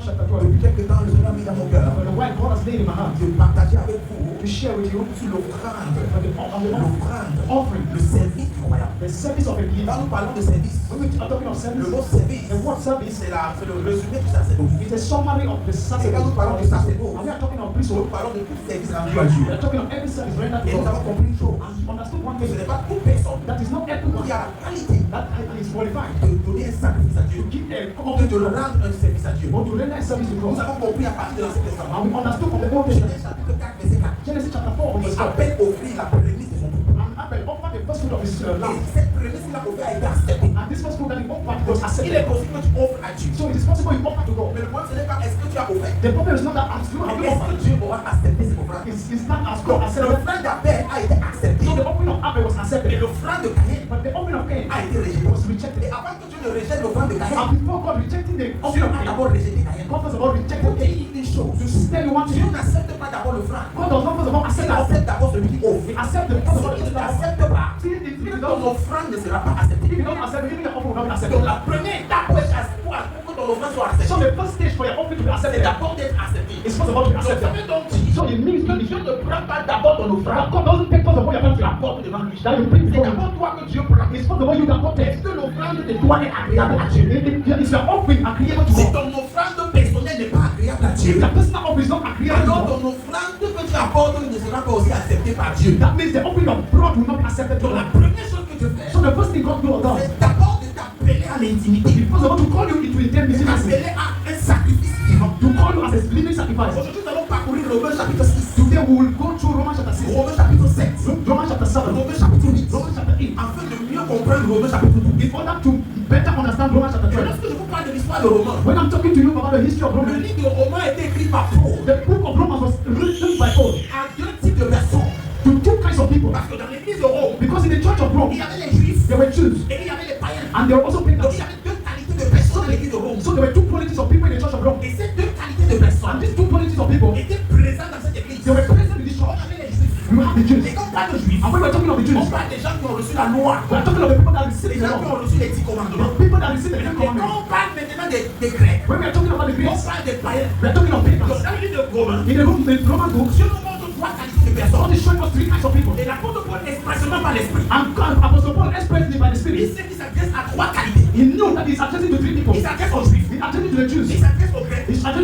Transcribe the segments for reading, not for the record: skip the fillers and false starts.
Depuis quelques temps, le Seigneur a mis dans mon cœur de partager avec vous sur l'offrande, le service du royaume. Quand nous parlons de service, le mot service, c'est le résumé du sacerdoce. Et quand nous parlons du sacerdoce, nous parlons de tout service rendu à Dieu. Et nous avons compris une chose, que ce n'est pas toute personne qui a la qualité de donner un sacrifice à Dieu, de rendre un service à Dieu. Nous avons compris à partir de l'Ancien Testament, Genèse chapitre 4, verset 4, il appelle offrir la prémisse de son peuple. Et cette prémisse-là a été acceptée. Il est possible que tu offres à Dieu. Mais le problème, ce n'est pas est-ce que tu as offert. Mais est-ce que Dieu aura accepté cette offrande? L'offrande d'Abel a été acceptée. Et l'offrande de Caïn a été rejetée. Et avant que Dieu ne rejette l'offrande de Caïn, Dieu a d'abord rejeté Caïn. Pour qu'il y ait une chose, Dieu n'accepte pas d'abord l'offrande. Il accepte d'abord celui qui offre. Il n'accepte pas que ton offrande ne sera pas acceptée. Donc la première étape pour que ton offrande soit acceptée, c'est d'abord d'être accepté. Donc ça veut donc dire que Dieu ne prend pas d'abord ton offrande, tu la portes devant lui. C'est d'abord toi que Dieu prend. Est-ce que l'offrande de toi est agréable à Dieu? Si ton offrande personnelle n'est pas agréable à Dieu, alors ton offrande que tu apportes ne sera pas aussi acceptée par Dieu. Donc la première chose que tu fais, c'est d'abord de t'appeler à l'intimité. De t'appeler à un sacrifice vivant. Aujourd'hui, nous allons parcourir Romains chapitre 6. Romains chapitre 7. Romains chapitre 8. Afin de mieux comprendre Romains chapitre 12. Lorsque je vous parle de l'histoire de Romains, le livre de Romains a été écrit par Paul à deux types de personnes. Parce que dans l'église de Rome, il y avait les juifs et il y avait les païens. Donc il y avait deux qualités de personnes dans l'église de Rome. Et ces deux qualités de personnes étaient présentes dans cette église. On avait les juifs. Et quand on parle de juifs, on parle des gens qui ont reçu la loi. Les gens qui ont reçu les 10 commandements. Et quand on parle maintenant des Grecs, on parle des païens. Donc dans le livre de Romains, Dieu nous montre trois qualités de personnes. Et l'apôtre Paul expressément par l'esprit. Il sait qu'il s'adresse à trois qualités. Il s'adresse aux juifs. Il s'adresse aux grecs. Il s'adresse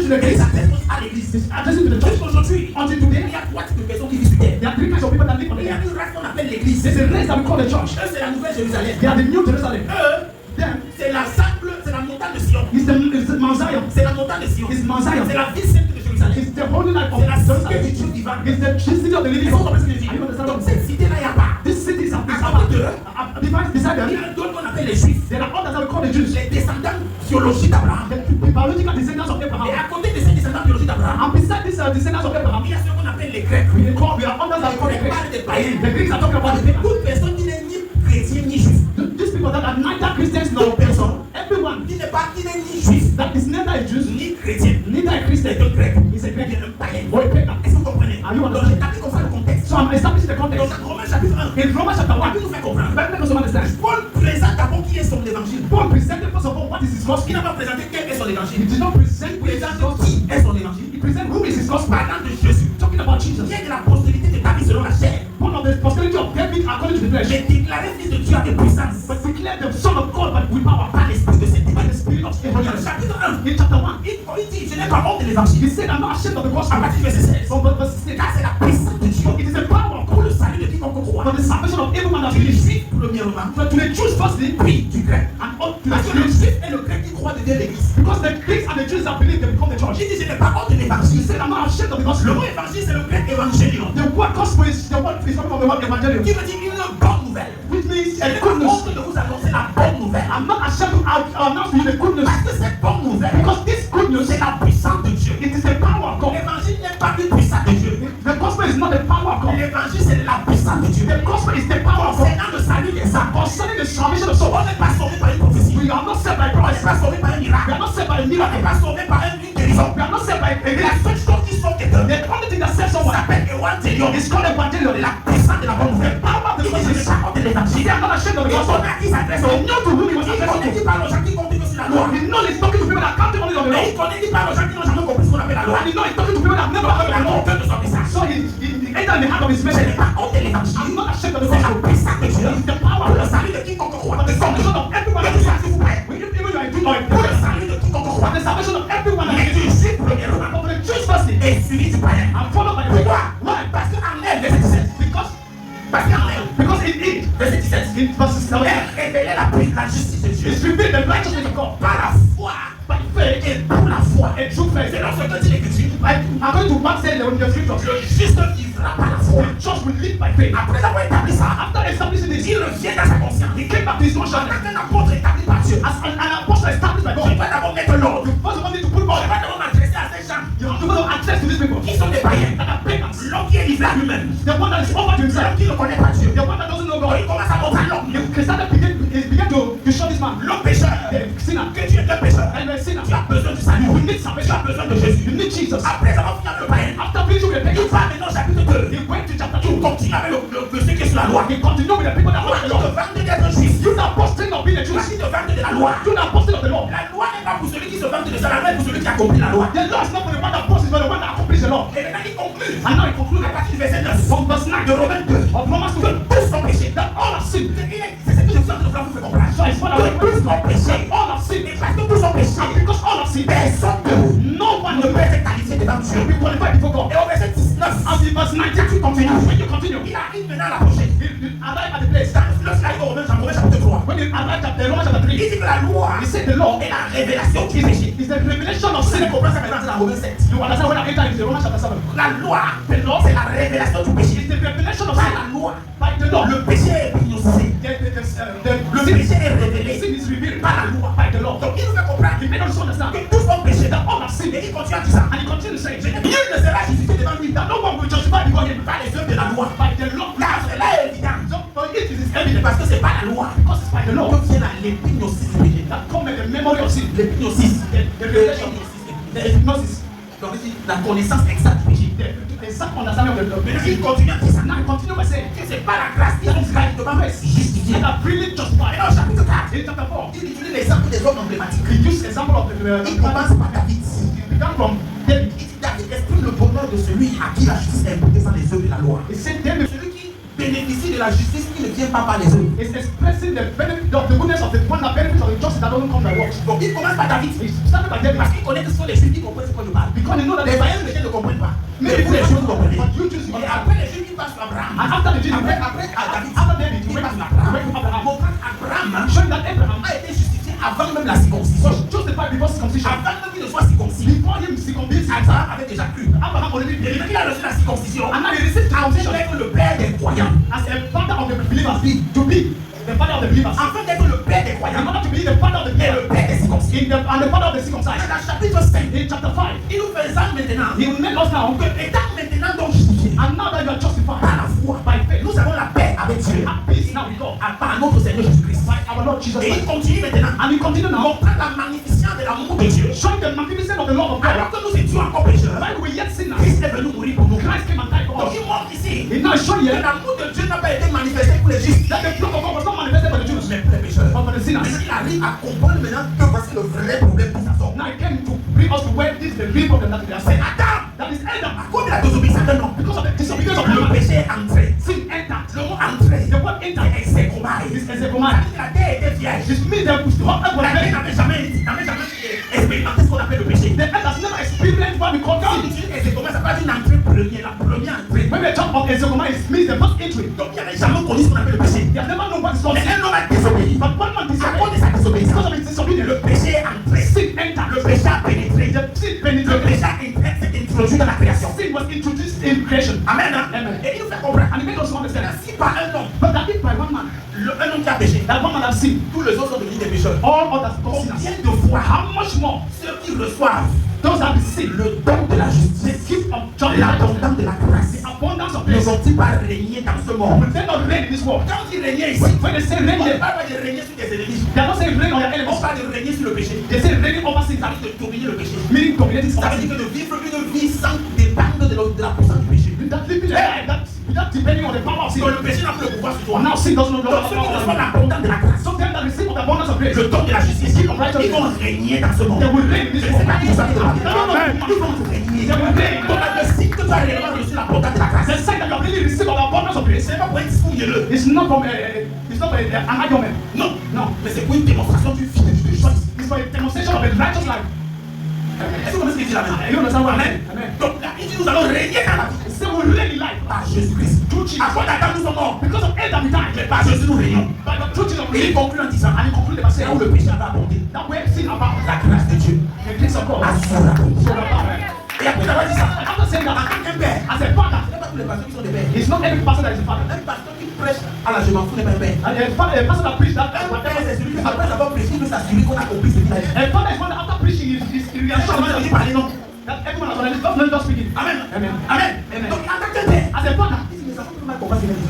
à l'église. Jusqu'aujourd'hui, il y a trois types de personnes qui vivent sur terre. Il y a une race qu'on appelle l'église. Eux, c'est la nouvelle Jérusalem. Eux, c'est l'ensemble, c'est la montagne de Sion. C'est la montagne de Sion. C'est la ville sainte de Jérusalem. C'est la cité du Dieu divin. Donc cette cité-là, il n'y a pas. À côté d'eux, il y a d'autres qu'on appelle les juifs. Les descendants biologiques d'Abraham. Et à côté de ces descendants biologiques d'Abraham, il y a ce qu'on appelle les Grecs. On parle des païens. Toute personne qui n'est ni chrétien ni juif. Donc personne qui n'est pas qui n'est ni juif, ni chrétien, ni un grec, c'est bien un païen. Est-ce que vous comprenez? Donc j'ai tapé comme ça le contexte. Donc dans Romains chapitre 1, on peut nous faire comprendre. Paul présente d'abord qui est son évangile. Il n'a pas présenté quel est son évangile. Il présente qui est son évangile. Parlant de Jésus. Qui est de la postérité de David selon la chair. J'ai déclaré fils de Dieu avec puissance. Par l'esprit de cette église. Dans le chapitre 1, il dit, je n'ai pas honte de l'évangile. À partir du verset 16. Car c'est la puissance de Dieu. Pour le salut de quiconque croit. Du juif, premièrement. Puis du grec. Parce que le juif et le grec qui croient de Dieu l'église. Il dit, je n'ai pas honte de l'évangile. Le mot évangile, c'est le grec évangélion. Qui veut dire une bonne nouvelle. Je n'ai pas honte de vous annoncer la bonne nouvelle. Parce que cette bonne nouvelle, c'est la puissance de Dieu. L'évangile n'est pas une puissance de Dieu. L'évangile, c'est la puissance de Dieu. Concernant le salut des âmes. On n'est pas sauvé par une prophétie. On n'est pas sauvé par un miracle. On n'est pas sauvé par une guérison. La seule chose qui sauve quelqu'un s'appelle évangélion. C'est la puissance de la bonne nouvelle. Il dit, je n'ai pas honte de l'évangile. Il connaît à qui s'adresse. Il connaît qui parle aux gens qui conduisent sur la loi. Et il connaît qui parle aux gens qui loi. And you know he's talking to people that never heard of the law. So he entered the heart of his message. I'm not ashamed of the gospel. It's the power of the salut de quiconque croit. The salvation of everyone that is s'il vous plaît. Even you are doing or pour le salut de quiconque croit. The salvation of everyone that is saved. But for the Jews firstly, et suivi du païen. I'm followed by the païen. Why? Parce qu'en elle, verset 17. Because in it, verset 17, in verse 17, elle révélait la justice de Dieu. It's revealed the righteousness of God. Par la foi. By faith et pour la foi. Et true faith. C'est dans ce que dit l'Écriture. I'm going to back say the scripture. Le juste vivra par la foi. The just will live by faith. Après avoir établi ça, after establishing this, il revient dans sa conscience. He came back to his conscience. As an apôtre établi par Dieu. As an apostle established by God. Je vais d'abord mettre l'ordre. You first want me to put order. Je vais d'abord m'adresser à ces gens. You have to give access to these people. Qui sont des païens. That are pagans. L'homme qui est livré à lui-même. The one that is over to himself. L'homme qui ne connaît pas Dieu. The one that doesn't know God. Il commence à montrer l'homme. He started began to show this man. L'homme pécheur. The sinner. Que tu es un pécheur. And a sinner. Tu as besoin du salut. You need salvation. Tu as besoin de Jésus. You need Jesus. Après avoir fini le païen. After finishing with the pagan. Il va maintenant au chapitre 2. He went to chapter 2. Il continue avec le ceux qui est sur la loi. He continue with the people that are the law. Tu te vantes d'être juif. You not boasting of being a Jew. Tu te vantes de la loi. You not boasting of the law. La loi n'est pas pour celui qui se vante de ça. La loi est pour celui qui accomplit la loi. The law is not for the one that boasts, but the one that accomplishes the law. Et maintenant il conclut. And now he concludes à partir du verset 9. From verse 9 de Romains 2. Of Romans 2. Tous sont péchés. That all have sinned. C'est ce que je suis en train de vous faire comprendre. So it's what I want. Tous sont péchés. All have sinned. Et parce que tous sont péchés. And because all have sinned. Personne de vous. No one ne peut être qualifié devant Dieu. Be qualified before God. Et au verset 19. And in verse 19 tu continues. When you continue. Il arrive maintenant à la prochaine. Il arrive at the place. Lorsqu'il arrive au Romains chapitre 3. When you arrive at the Romans chapter 3. Il dit que la loi. He said the law. Et la révélation du péché. Is the revelation of sin. Comprends ça maintenant dans Romains 7. You understand when I enter into the Romans chapter 7. La loi. The law c'est la révélation du péché. It's the revelation of sin. La loi. By the law. Le péché est ignoré. Le péché est révélé. Sin is revealed by the law. By the law. Donc il nous fait comprendre. He made us understand. Que tous sont péchés. That all have sinned. Et il continue à dire ça. And he continues to say. Nul ne sera justifié devant lui. That no one will justify before him. Par les œuvres de la loi. By the law. Là est évident. It is evident parce que c'est pas la loi. Because it's by the law. Que vient à l'épignosis du péché. That come the memory of sin. L'épignosis. The revelation. The epignosis. Donc ici, la connaissance exacte du péché. Exact understanding of the law. Mais il continue à dire ça. Now he continue by saying que c'est pas la grâce qui nous a justifié. And a freely justified. Dans chapitre 4. In chapter 4. Il utilise l'exemple des hommes emblématiques. He uses l'example of the. Il commence par David. He began from David. David exprime le bonheur de celui à qui la justice est imputée sans les œuvres de la loi. Et c'est celui qui bénéficie de la justice qui ne vient pas par les œuvres. It's expressing the benefit of the goodness of the one that benefits of the justice that doesn't come by works. Donc il commence par David. He started by David parce qu'il connaît que ce sont les juifs qui comprennent ce qu'on nous parle. Because they know that les païens ne comprennent pas. Mais vous les juifs comprenez. Et après les juifs qui passent sur Abraham. And after the Jews, après David, after David, he went to Abraham. Montrant Abraham, showing that Abraham a été justifié avant même la circoncision. Justified before circumcision. Avant même qu'il ne soit circoncis. Before him circumcised, Abraham avait déjà cru. Abraham already believed. Il a reçu la circoncision. And now he received circumcision. Afin d'être le père des croyants. As a father of the believers. To be the father of the believers. Afin d'être le père des croyants. In order to be the father of the believers. Le père des circoncis. And the father of the circumcised. Dans chapitre 5. In chapter 5. Il nous fait ça maintenant. He will make us now. Que étant maintenant donc justifié. And now that you are justified. Par la foi. By faith. Nous avons la paix avec Dieu. And peace now with God. Par notre Seigneur Jésus-Christ. By our Lord Jesus Christ. Et il continue maintenant. And he continue now. Montrant la magnificence de l'amour de Dieu. Showing the magnificence of the love of God. Alors que nous étions encore pécheurs. While we yet sinners. Christ est venu mourir pour nous. Christ came and died for us. Donc il montre ici. Et now show you. Que l'amour de Dieu n'a pas été manifesté pour les justes. That the love of God was not manifested for the Jews. Mais pour les pécheurs. But for the sinners. Il arrive à comprendre maintenant que voici le vrai problème qui s'assoit. Now he came to bring us to where this is the real problem that we are saying. Adam. That is Adam. À cause de la désobéissance d'un homme. Because of the disobedience of man. Le péché est entré. Sin entered. Le mot entré. The word entered. Exécomai. This exécomai. La terre était vierge. This means that la terre n'avait jamais expérimenté ce qu'on appelle le péché. The earth has never experienced what we call sin. Quand on utilise exécomai, ça veut dire une entrée première, la première entrée. When we talk of exécomai, it means the first entry. Donc il n'y avait jamais connu ce qu'on appelle le péché. They have never known what is called sin. Un homme a désobéi. But one man disobeyed. À cause de sa désobéissance. Because of his disobedience. Le péché est entré. Sin entered. Le péché a pénétré. The sin penetrated. Le péché s'est introduit dans la création. Sin was introduced in creation. Amen. Amen. Et il nous fait comprendre. And he made us understand. Si par un homme, but that is by one man. Un homme qui a péché. That one man has sinned. Tous les autres sont devenus des pécheurs. All others become sinners. Combien de fois, how much more, ceux qui reçoivent, those are received le don de la justice, the gift of justice, l'abondance de la grâce, the abundance of grace, ne vont-ils pas régner dans ce monde? But they not reign in this world. Quand ils régnaient ici, when they say reign, on ne parle pas de régner sur des ennemis. They are not saying reign on your enemies. On parle de régner sur le péché. They say reigning over sin. Ça veut dire de dominer le péché. Meaning dominating sin. Ça veut dire que de vivre une vie sans dépendre de la puissance du péché. That living a life without depending on the power of sin. Donc le péché n'a plus le pouvoir sur toi. Now sin doesn't know the power of sin. Donc ceux qui reçoivent l'abondance de la grâce, so them that receive the abundance of grace, le don de la justice, ils vont régner dans ce monde. They will reign in this world. Ils vont régner. not from an argument. Non, non, mais c'est pour une démonstration d'une fidélité de choice. It's for a demonstration of a righteous life. Est-ce que vous comprenez ce qu'il dit là maintenant? Amen. Amen. Donc il dit nous allons régner dans la vie. C'est mon règne life. Par Jésus-Christ. À quoi d'Adam nous sommes morts? Because of Adam we died. Mais par Jésus nous régnons. By the truth of il conclut en disant, il conclut de passer là où le péché a abondé. That way sin abound. La grâce de Dieu. The grace of God. A surabondé. Et après avoir dit ça, after saying that, en tant qu'un père, as a father, ce n'est pas tous les pasteurs qui sont des pères. It's not every pastor that is a father. Un pasteur qui prêche à la je m'en fous n'est pas un père. A pastor that preach that, c'est celui qui après avoir prêché, il veut s'assurer qu'on a compris ce qu'il a dit. A father is one that after preaching is reassured de parler non. That everyone has already not just speaking. Amen. Amen. Amen. Donc en tant qu'un père, as a father,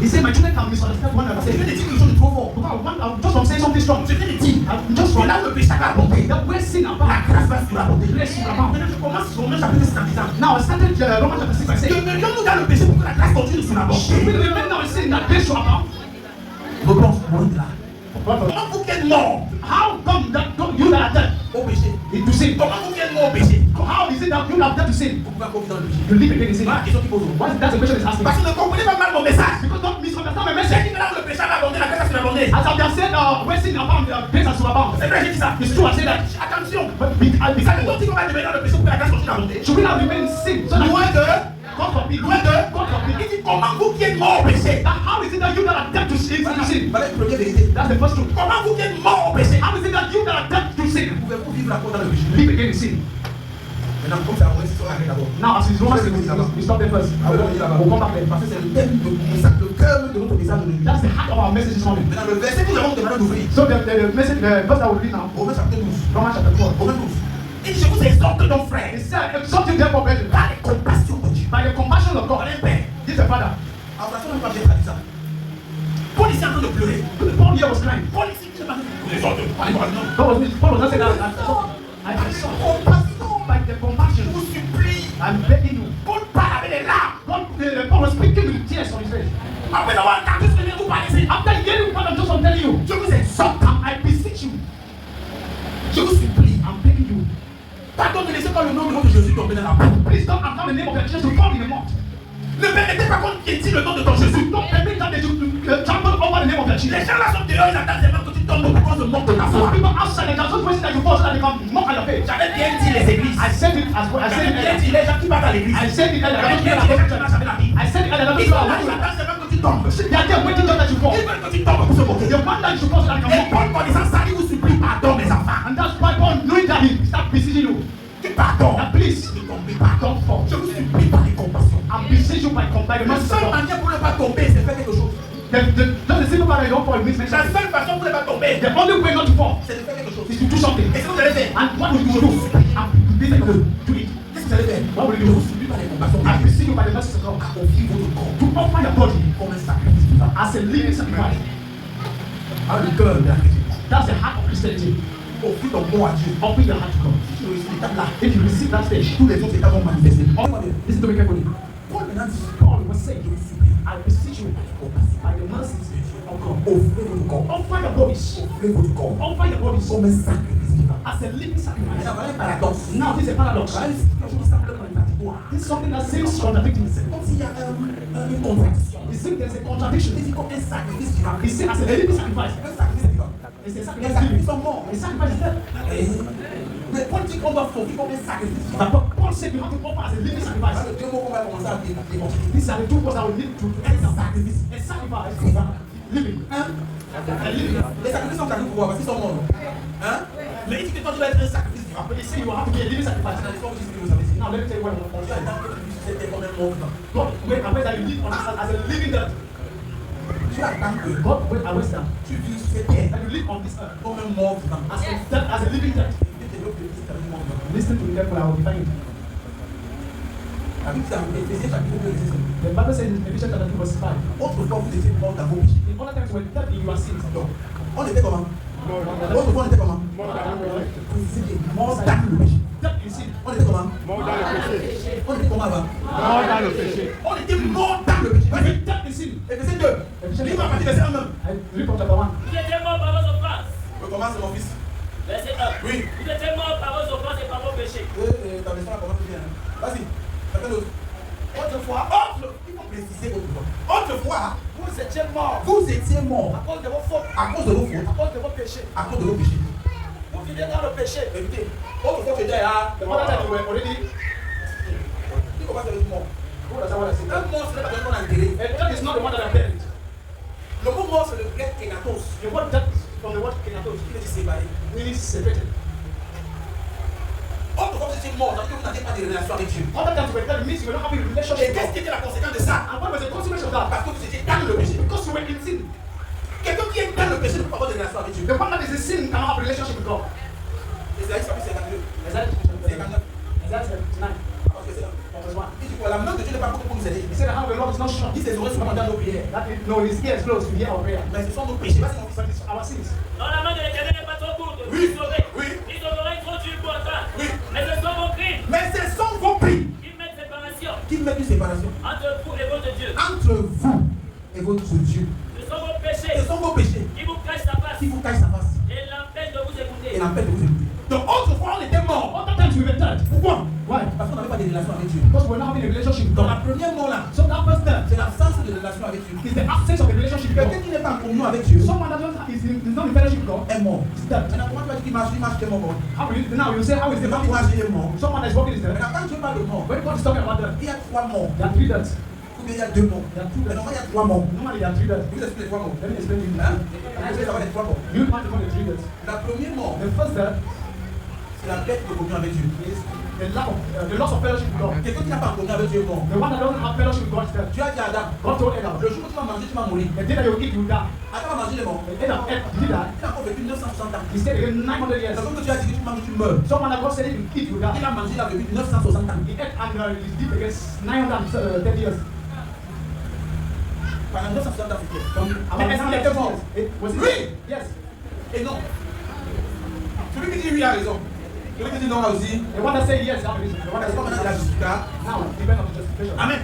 he said my children can misunderstand one another. C'est des choses de trop fort. Just from saying something strong. C'est des dit. Just from là où le péché a abondé. That where sin abound. La grâce va surabonder. Grace surabond. Maintenant je commence Romains chapitre 6 en disant. Now I started Romans chapter 6 by saying. Demeurions-nous dans le péché pour que la grâce continue de surabonder. We remain now in sin that grace surabond. Réponse loin de là. Comment vous qui êtes mort? How come that you that are dead au péché? To sin. Comment vous qui êtes mort au péché? How is it that you have dead to sin? Pourquoi vous dans le péché? You live again in sin. Voilà la question qu'il pose. That's the question is asking. Parce que ne comprenez pas mal mon message. Because don't misunderstand my message. J'ai dit que là où le péché a abondé, la grâce a surabondé. As I have said, where sin abound, grace has surabonded. C'est vrai, j'ai dit ça. It's true, I say that. Attention. Ça ne dit qu'on va demeurer dans le péché pour que la grâce continue à abonder. Should we not remain in sin? Loin de. God forbid. Loin de. God forbid. Il dit comment vous qui êtes mort au péché? How is it that you that are dead to sin? Voilà la première vérité. That's the first truth. Comment vous qui êtes mort au péché? How is it that you that are dead to sin? Pouvez-vous vivre la dans le péché? Live again in sin. Maintenant, comme ça, on va arrêter d'abord. Now, as it's Romans, we stop there first. On come back there. Parce que c'est le thème de le cœur de notre message de That's the heart of our message this morning. Maintenant, le verset que nous avons demandé d'ouvrir. So the message, the verse that we read now. Romains chapitre 12. Romains chapitre 12. Romains 12. Il dit, je vous exhorte donc frères. He said, exhort you therefore brethren. Par les compassions de Dieu. By the compassion of God. Un père. This is a father. Alors, ça ne pas bien traduit ça. Paul ici en train de pleurer. Paul here was crying. Paul ici, je ne sais pas. Les autres. Paul was not saying that. I saw compassion. By the compassion. Je vous supplie. I'm begging you. Paul parle avec les larmes. Paul was speaking with tears on his face. Après avoir entendu ce que vous parlez, after hearing what I'm just telling you, je vous exhorte, I beseech you. Je vous supplie, I'm begging you. Pardon, ne laissez pas le nom de votre Jésus tomber dans la boue. Please don't allow the name of your Jesus to fall in the mud. Ne permettez pas qu'on piétine le nom de ton Jésus. Don't permit that they trample over the name of your Jesus. Les gens là sont dehors, ils attendent seulement que tu tombes pour qu'on se moque de ta foi. People outside, they are just waiting that you fall so that they can mock at your faith. J'avais bien dit les églises. I said it as well. I said it. J'avais bien dit les gens qui partent à l'église. I said it. I said it. Ils attendent seulement que tu tombes. They are there waiting that you fall. Ils veulent que tu tombes pour se moquer. They want that you should fall so that they can mock. Et Paul, en disant ça, il vous supplie pardon, mes enfants. And that's why Paul, knowing that he start beseeching you. Tu pardon. Please, ne tombez pas. Don't fall. Je vous supplie par les compassions. I beseech you by compassion. La seule manière pour ne pas tomber, c'est faire quelque chose. The simple matter you don't fall, it means la seule façon pour ne pas tomber, the only way not to fall, c'est de faire quelque chose. Is to do something. Et ce que vous allez faire. And what will you do? Do it. Qu'est-ce que vous allez faire? What will you do? I beseech you by the mercy of God. To offer your body comme un sacrifice vivant. As a living sacrifice. À le cœur de la chrétienté. That's the heart of Christianity. Offre ton corps à Dieu. Offer your heart to God. Si tu réussis l'étape là, if you receive that stage, tous les autres étapes vont manifester. Listen to me carefully. Paul was saying, I beseech you by the mercies of God. Offrez votre corps. Offer your bodies. Offrez votre corps. Offer your bodies comme un sacrifice vivant. As a living sacrifice. Voilà un paradoxe. Now this is a paradox. This is something that seems contradicting. Comme s'il y a une contradiction. You see, there's a contradiction. Il dit comme un sacrifice vivant. He said as a living sacrifice. Un sacrifice vivant. C'est ça que les sacrifices sont morts. Les sacrifices sont mais Paul dit qu'on doit offrir comme un sacrifice. Paul said you have to offer as a living sacrifice. Le deux mots qu'on va commencer à démontrer. These are the two words that will lead to a sacrifice. A sacrifice. Living. Les sacrifices sont sacrifiés pour voir parce qu'ils sont morts. Mais il dit que toi tu dois être un sacrifice. Après, il dit you have to be a living sacrifice. Now let me tell you what I'm going to say. C'était comme un mort. God, wait, après ça, you live as a living God. Tu attends que God wait and waste time. Tu vis sur cette terre. And you live on this earth comme un mort vivant. As a living God. Listen to me carefully, I will define it. The Bible says in Ephesians chapter 2 verse 5. Autrefois vous étiez morts dans vos péchés. In other times, when dead in your sins. On était comment? Autrefois on était comment? Mort dans le péché. Dead in sin. On était comment? Mort dans le péché. On était comment avant? Mort dans le péché. On était mort dans le péché. Vas-y, dead in sin. Ephésiens 2. Lis-moi à partir de verset 1 même. Read from chapter 1. Vous étiez morts par vos offenses. Recommence mon fils. Verset 1. Oui. Vous étiez morts par vos offenses et par vos péchés. Ta version là commence bien. Vas-y. Autrefois, il faut préciser autrefois. Autrefois, Vous étiez mort. Vous étiez mort. À cause de vos fautes. À cause de vos fautes. À cause de vos péchés. À cause de vos péchés. Vous vivez dans le péché. Écoutez, autrefois j'étais là. The mother that you were already. Dis comment ça veut dire mort. Who does that want to say? Un mort, c'est pas quelqu'un qu'on a enterré. A dead is not the one that are buried. Le mot mort, c'est le grec kenatos. The word death from the word kenatos. Il veut dire séparé. Meaning separated. Autrefois vous étiez mort, donc vous n'aviez pas de relation avec Dieu. Other than to tell means you were not having a relationship. Et qu'est-ce qui était la conséquence de ça? And what was the consequence of that? Parce que vous étiez dans le péché. Because you were in sin. Quelqu'un qui est dans le péché ne peut pas avoir de relation avec Dieu. The one that is in sin cannot have a relationship with God. Esaïe chapitre 52. Esaïe 59. Esaïe 59. La main de Dieu n'est pas beaucoup pour nous aider. He said how the Lord is not strong. Dit ses oreilles sont dans nos prières. That is, no, his ears close to hear our prayer. Mais ce sont nos péchés, pas our sins. Non, la main de l'Éternel n'est pas trop courte. Oui. Oui. Ils ont l'oreille trop dure pour entendre. Oui. Mais ce sont vos crimes. Mais ce sont vos crimes. Qui mettent séparation. Qui mettent une séparation. Entre vous et votre Dieu. Entre vous et votre Dieu. Ce sont vos péchés. Ce sont vos péchés. Qui vous cachent sa face. Qui vous cachent sa face. Et l'empêchent de vous écouter. Et l'empêchent de vous écouter. Donc autrefois on était mort. Other times we were dead. Pourquoi? Why? Parce qu'on n'avait pas de relation avec Dieu. Because we're not having a relationship. Dans la première mot là. So that first step. C'est l'absence de relation avec Dieu. It's the absence of a relationship. Quelqu'un qui n'est pas en communion avec Dieu. Someone that is not in fellowship with God. Est mort. Is dead. Maintenant comment tu vas dire qu'il marche est mort? Now you say how is the man marche est mort? Someone that is walking is dead. Maintenant quand Dieu parle de mort. When God is talking about death. Il y a 3 morts. There are 3 deaths. Il y a 2 morts. Normalement il y a 3 morts. Normally there are 3 deaths. Je vous explique les 3 morts. Let me explain to you. Vous allez savoir les 3 morts. You want to know the 3 deaths. La première mort. The first death. C'est la perte de communion avec Dieu. The loss of fellowship with God. Quelqu'un qui n'a pas communion avec Dieu est mort. The one that doesn't have fellowship with God is dead. Dieu a dit à Adam. God told Adam. Le jour où tu vas manger, tu vas mourir. The day that you will eat, you will die. Adam a mangé les morts. Adam ate, did that. Il a encore vécu 960 ans. He stayed again 900 years. C'est comme que tu as dit que tu manges, tu meurs. Someone that God said if you eat, you will die. Il a mangé, il a vécu 960 ans. He ate and he lived against 930 years. Pendant 960 ans, c'était. Donc, est-ce qu'il était mort? Oui. Yes. Et non. Celui qui dit oui a raison. Celui qui dit non a aussi. The one that say yes has reason. The one that say no has justification. Now, depend on the justification. Amen.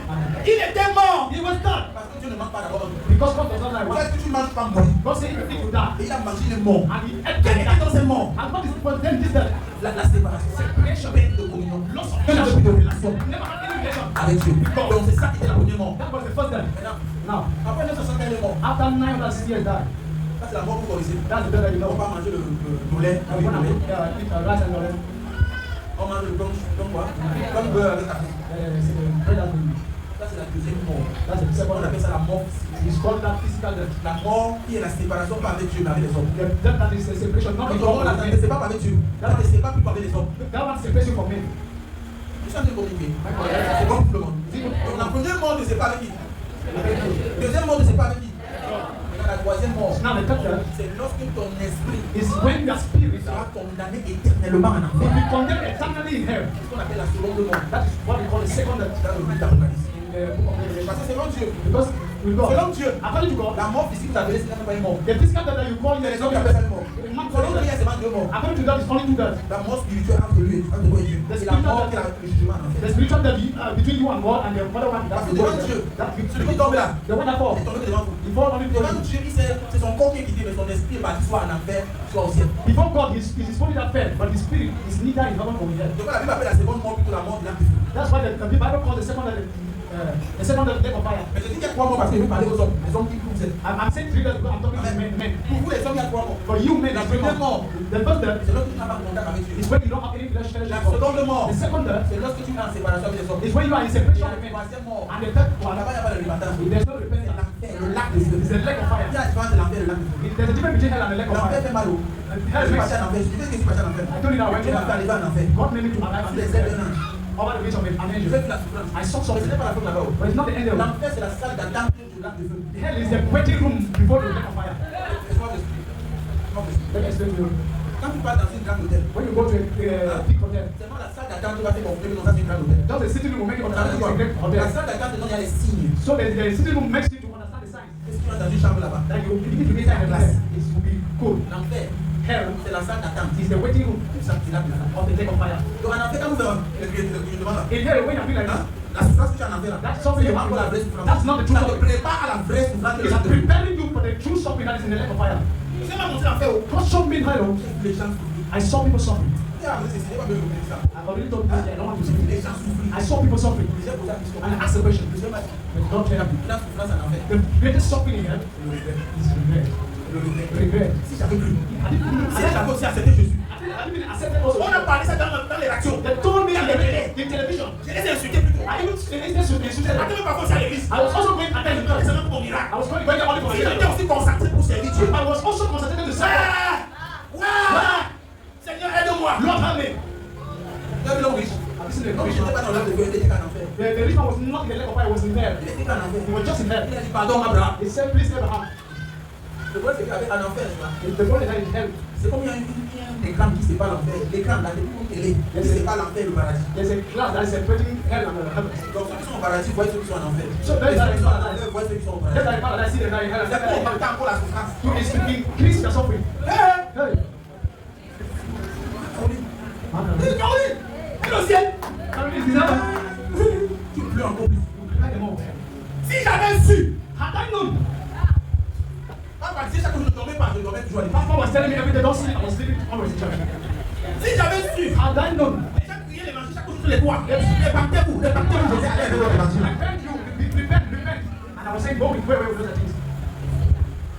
Il était mort. He was dead. Parce que Dieu ne mange pas d'abord. Because God does not like. Est-ce que tu manges pas mort? God say if you eat, you die. Et il a mangé les morts. And he ate. Quel était dans ces morts? And what is then this that? La séparation. Séparation. Perte de communion. Loss of fellowship de relation. Never had any relation avec Dieu. Donc c'est ça qui était la première mort. That was the first death. Now, après 960 ans, il est mort. After 960 years died. Ça c'est la mort que vous connaissez. That's the death that you know. On va manger le poulet. On mange le comme beurre avec café. Ça c'est la deuxième mort. On appelle ça la mort physique. La mort qui est la séparation pas avec Dieu mais avec les hommes. Quand on ne sait pas avec Dieu, on ne sait pas plus avec les hommes. Je suis en train de communiquer. C'est bon pour le monde. Donc la première mort ne sait pas avec qui. La deuxième mort ne sait pas avec qui. La troisième mort, c'est lorsque ton esprit sera condamné éternellement en enfer. C'est ce qu'on appelle la seconde mort. That is what we call the second death. Dans le livre d'Apocalypse. Parce que selon Dieu, selon Dieu, la mort physique vous appelez, c'est pas une mort. The physical death that you call, les hommes appellent ça une mort. Selon Dieu, il y a seulement 2 morts. According to that, it's only 2 deaths. La mort spirituelle entre lui et Dieu. C'est la mort qui est le jugement en enfer. The spiritual death between you and God and the other one. Parce que devant Dieu, celui qui tombe là, the one that falls, est tombé devant vous. Devant Dieu, c'est son corps qui est quitté, mais son esprit est parti soit en enfer, soit au ciel. Before God, his body that fell, but his spirit is neither in heaven nor in hell. Donc la Bible appelle la seconde mort plutôt la mort de l'âme. That's why the Bible calls the second death of fire. Mais je dis qu'il y a 3 morts parce que je veux parler aux hommes, les hommes qui vous êtes. I'm saying 3 deaths because I'm talking to men. Pour vous les hommes, il y a 3 morts. For you men, la première mort, the first death, c'est lorsque tu n'as pas de contact avec Dieu. It's when you don't have any relationship. La seconde mort, the second death, c'est lorsque tu es en séparation avec les hommes. It's when you are in separation with men. La troisième mort, and the third one, là-bas il n'y a pas de repentance. There's no repentance. Le lac de feu. It's a lake of fire. Il y a la différence de l'enfer et le lac de feu. There's a difference between hell and the lake of fire. L'enfer fait mal au. Hell is passé en enfer. Je dis que je suis passé en enfer. I told you now when you are arrivé en enfer. God made me to arrive at the end. Over the ways of an angel. I saw something. But it's not the end of it. L'enfer c'est la salle d'attente du lac de feu. Hell is the waiting room before the lake of fire. Let me explain to you. Quand tu pars dans une grande hôtel, when you go to a big hotel, c'est pas la salle d'attente qui va faire confirmer dans une grande hôtel. Just the sitting room will make you understand it's a great hotel. La salle d'attente il y a les signes. So the sitting room makes you to understand the signs. Qu'est-ce qui va dans une chambre là-bas? That you begin to get in the glass. It will be cold. L'enfer. Hell, c'est la salle d'attente. It's the waiting room. C'est ça qui l'a of the lake of fire. Donc en enfer, quand vous je demande là. In hell, when you feel like that, la souffrance que tu as en enfer là, that's something you have for la vraie souffrance. That's not the true suffering. Ça te prépare à la vraie souffrance. It's preparing you for the true suffering that is in the lake of fire. C'est pas monter l'enfer. God showed me hell. I saw people suffering. already told people that I don't want to see. I saw people suffering. And I asked the question. But God tell me. The greatest suffering in hell is regret. Regret. Si j'avais cru. Si j'avais aussi accepté Jésus. On a parlé ça dans les radios. They told me in television. J'ai laissé insulter plutôt. I even insulted. I didn't parfois aussi à l'église. I was also going to attend the church. C'est même pour mon miracle. I was going only for miracle. J'étais aussi concentré pour servir Dieu. I was also concentrated to serve. Seigneur, aide-moi. Lord, help me. The rich man was not in the lake of fire, he was in hell. He was just in hell. He said, please, Abraham. The boy is in hell. C'est comme il y a un écran qui sépare l'enfer. L'écran là, c'est télé. Il sépare l'enfer et le paradis. There's a glass that is separating hell and heaven. Donc ceux qui sont au paradis voient ceux qui sont en enfer. So ceux qui sont en enfer voient ceux qui sont au paradis. C'est pour augmenter encore la souffrance. To increase the suffering. Hey! Le ciel. Tu pleures encore plus. Si j'avais su, had I known. Papa disait chaque jour je ne dormais pas, je dormais toujours. Papa was telling me every day, don't sleep, I was sleeping always in church. Si j'avais su, had I known. Les gens criaient les manger chaque jour sur les toits. Les baptêmes, je disais allez, repent. And I was saying, go with where we do the things.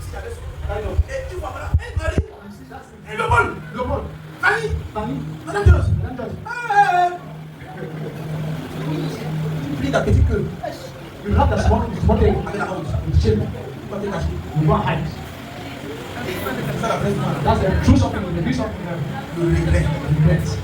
Si j'avais su, I know. Et tu vois voilà, Marie, et le bol. Fanny, Madame Jones. Plie ta petite queue. You have the small thing avec la honte. Shame. You want height. That's the true suffering, the real suffering. Le regret.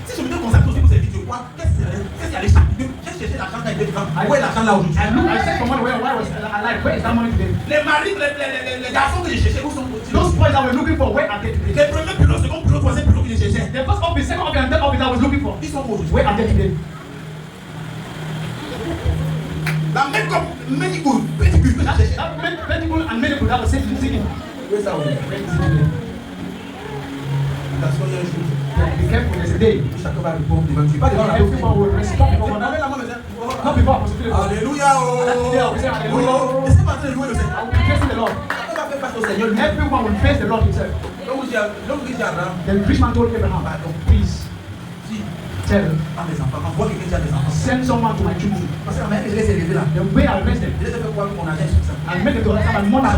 Si je me consacre aussi pour cette vidéo, qu'est-ce qu'il y a les gens? J'ai cherché l'argent quand il était vivant. Où est l'argent là aujourd'hui? I said to money where I was alive. Where is that money today? Les maris, les garçons que j'ai cherchés, où sont ils? Those boys that were looking for, where are they today? Les premiers pilotes, second pilote, troisième pilote que j'ai cherché. The first office, second office, and third office I was looking for. Ils sont où aujourd'hui? Where are they today? La même comme médicule, pédicule que j'ai cherché. Pédicule and medical that was safe to see. Où est ça aujourd'hui? Be careful, there's a day. Chacun va répondre devant Dieu. Pas devant la personne. Not before Apostle. Alléluia. Laissez passer louer le Seigneur. I will be facing the Lord. Everyone will face the Lord himself. The rich man told Abraham, please, tell send someone to my children. The way I raise them. I make it to have a money.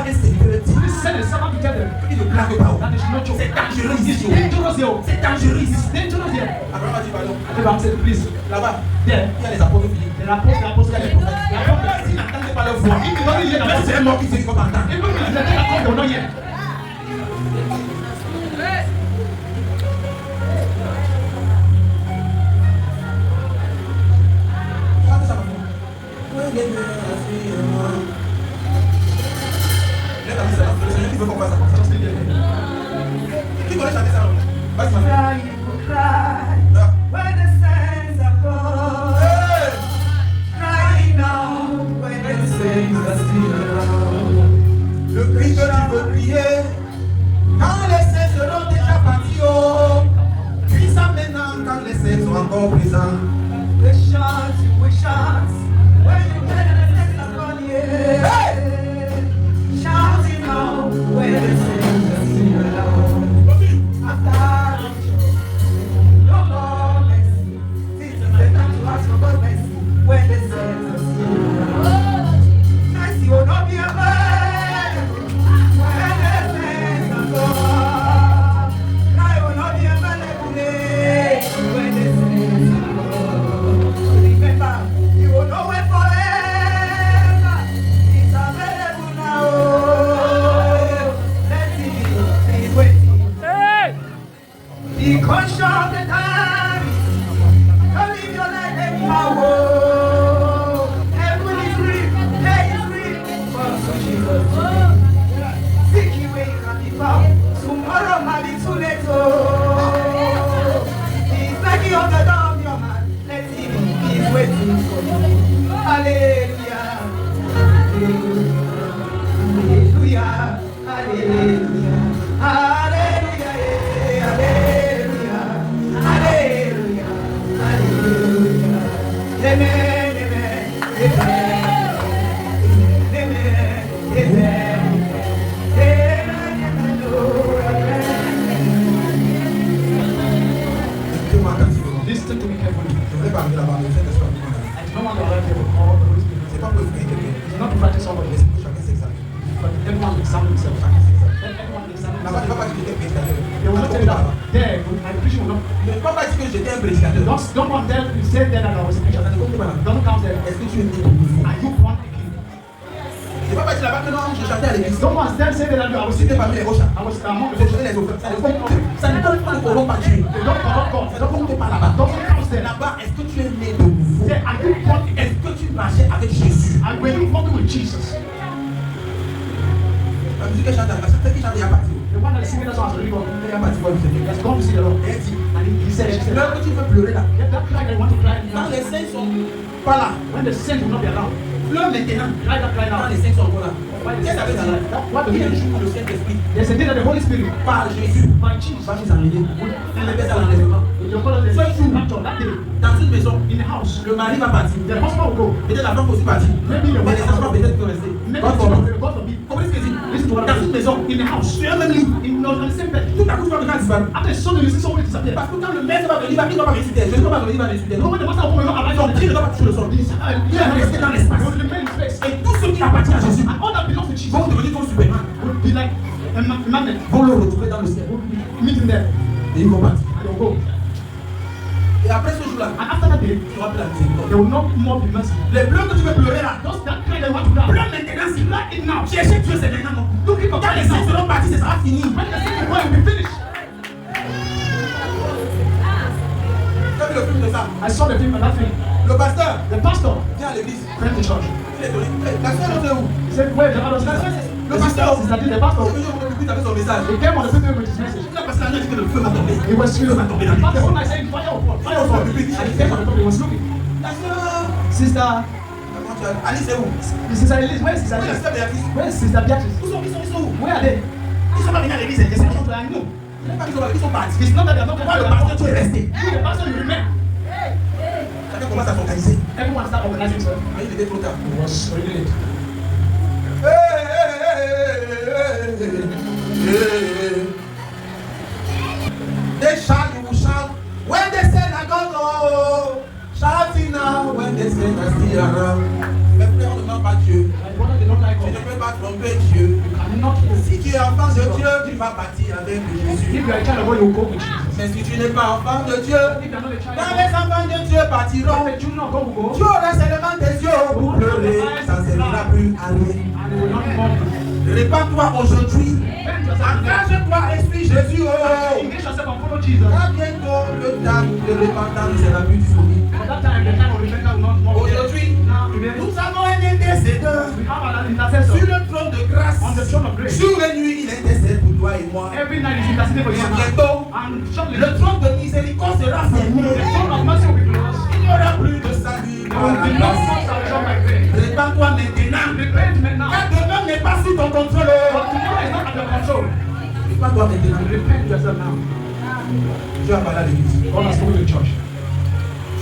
Please send a servant to tell them that they should not choke. C'est dangerous. It's dangerous here. Abraham said, please. There, les apôtres Philippe. Les apôtres, les prophètes. S'ils n'entendaient pas leur voix, ils vont dire que c'est un mort qui se dit qu'on entend. Ils vont dire que c'est un hier. Qui veut qu'on fasse ça comme ça? Qui connaît chanter ça? Vas-y, when the saints are gone, cry now when the saints are still around. Le cri que tu veux crier, quand les saints seront déjà partis, oh, crie ça maintenant quand les saints sont encore présents. The shots you will shout when you get the saints are gone, yeah. Hey! Shouting now when the saints are still around. After no more mercy, this is the time to ask for God's mercy when the saints are still around. Mercy will not be a burden when the saints are gone. Cry will not be a burden today when the saints are gone. Remember, you will not wait forever. It's available now. Let it be waiting. Be conscious of the time. Don't live your life anyhow. Heaven is real, hell is real. But so Jesus today. Seek you where you can be found. Tomorrow might be too late. Oh, He's knocking on the door of your heart. Let him be. He's waiting for you. Hallelujah. Hallelujah. Hallelujah. Hallelujah. Hallelujah. Hallelujah. Hallelujah. Amen. Amen. Amen. Amen. Amen. Amen. Je voudrais pas arriver là-bas, mais je sais que c'est pas pour moi. I don't want to arrive here with all the Holy Spirit. C'est pas pour effrayer quelqu'un. It's not to frighten somebody. Mais c'est pour que chacun s'examine. But everyone examine himself. Chacun s'examine. Let everyone examine Là-bas, tu ne vas himself. pas dire que j'étais prédicateur. They will not tell you that. There, my preaching will not. Ne va pas dire que j'étais un prédicateur. Don't want them to say that I was a preacher. Don't count them. Est-ce que tu es né de nouveau? Are you born again? Je ne vais pas dire là-bas que non, je chantais à l'église. Don't want them to say that I was J'étais parmi les rochers. I was among the Je faisais les offres. Ça ne compte pas le corrompt par Dieu. They don't corrupt God. Ça ne compte pas là-bas. Don't count them. Là-bas, est-ce que tu es né de nouveau? Say, are you born again? Est-ce que tu marchais avec Jésus? And when you walk with Jesus, La musique chante, celle qui chante, il n'y a pas dit. the one that is singing that song has already gone. Il n'y a pas dit quoi, vous He has gone to see the Lord. Et elle dit, And he said, she said, l'heure que tu veux pleurer là, get that cry that you want to cry quand now. les saints sont pas là, When the saints will not be around, pleure maintenant. cry that cry Quand now. les saints sont pas là, Why the qu'est-ce que ça saints veut are dire? alive? What do Il y a you un mean? jour où le Saint-Esprit There's a day that the Holy Spirit par Jésus by Jesus va nous enlever. On appelle ça l'enlèvement. will call us the rapture that day Dans une maison, in the house. le mari va partir. The husband will go. Peut-être la femme aussi partir. Maybe the Mais wife les enfants peut-être peuvent rester. Maybe God the forbid. children, God forbid. Comprenez ce que je dis? Listen to what Dans I'm une saying. maison, In the house. sur un même lit. On the same bed. Tout à coup, tu vas regarder disparaître. After a sudden you see somebody disappear. Parce que quand le maître va venir, il va pas ressusciter. Je ne vais pas venir, il va ressusciter. No, when the master will come, arrive Son on pied ne the va pas toucher le sol. il va rester dans l'espace. will remain in space. Et tout ce qui appartient à Jésus And all that belongs to Jesus vont devenir comme Superman. would be like a magnet. Vont le retrouver dans le ciel. Meet him there. Et ils vont partir. And they'll go. Et après ce jour-là, And after that day, tu auras plus la miséricorde. there will not more be mercy. Les pleurs que tu veux pleurer là, Just that cry that you want to cry. pleure maintenant, c'est là. It now. Cherchez Dieu, c'est maintenant. Look at Quand les saints seront partis, ça sera fini. when the second one will be finished. Tu as vu le film de ça? I saw the film and that film. Le pasteur The pastor vient à l'église. went to church. Il est donné. La sœur, elle est où? He said, where the other sister? Le The sister, pasteur. sister, the Il est pastor. venu au public avec son message. He came on the pulpit with his message. Il a passé la nuit, il dit que le feu va tomber. He was Le feu va tomber dans But the l'église. whole night saying, fire will fall, fire will fall. And he came on the pulpit, he was looking. La sœur. Sister, Comment tu as- Alice est où? Sister Elise, where is Sister Où est la Elise? sœur Béatrice? Where is Sister Beatrice? Ils sont où? Where are they? Ils sont pas venus à l'église, They c'est said, ça. I know. Ils sont partis. It's not that they are not Moi, le coming. pasteur, tu es resté. You, the pastor, you remain. Chacun commence à s'organiser. Everyone start organizing himself. Mais il était trop tard. It was really late. They shout, you will shout. When they say I don't know, shouting now. When they say I still around. Mais frère, on ne demande pas Dieu. My brother, they don't like Tu ne us. peux pas tromper Dieu. You cannot hear. Si tu es enfant de Dieu, tu vas partir avec Jésus. If you are a child of God, you will go with Jesus. Mais si tu n'es pas enfant de Dieu, If you are not a child quand of les God, enfants de Dieu partiront, the children of God will go. tu auras seulement tes yeux pour pleurer. Ça ne servira plus à rien. And they will not mourn you. Répands-toi aujourd'hui. Bend yourself to them. Engage-toi et suis Jésus. Oh. Engage yourself and follow Jesus. À bientôt, le temps de repentance ne sera plus disponible. At that time, the time of repentance will not more be there. Aujourd'hui, Now, today, nous avons un intercesseur we have an intercessor sur le trône de grâce. on the throne of grace. Jour et nuit, il intercède pour toi et moi. Every night is interceding for you Et and I. bientôt, And shortly, le trône de miséricorde sera fermé. the throne of mercy will be closed. Il n'y aura plus de salut. There will be no more salvation by faith. Répands-toi maintenant. Repent maintenant. Car demain n'est pas sous ton contrôle. But tomorrow is not at your control. Répands-toi maintenant. Repent yourself now. Dieu a parlé à l'église. God has spoken to the church.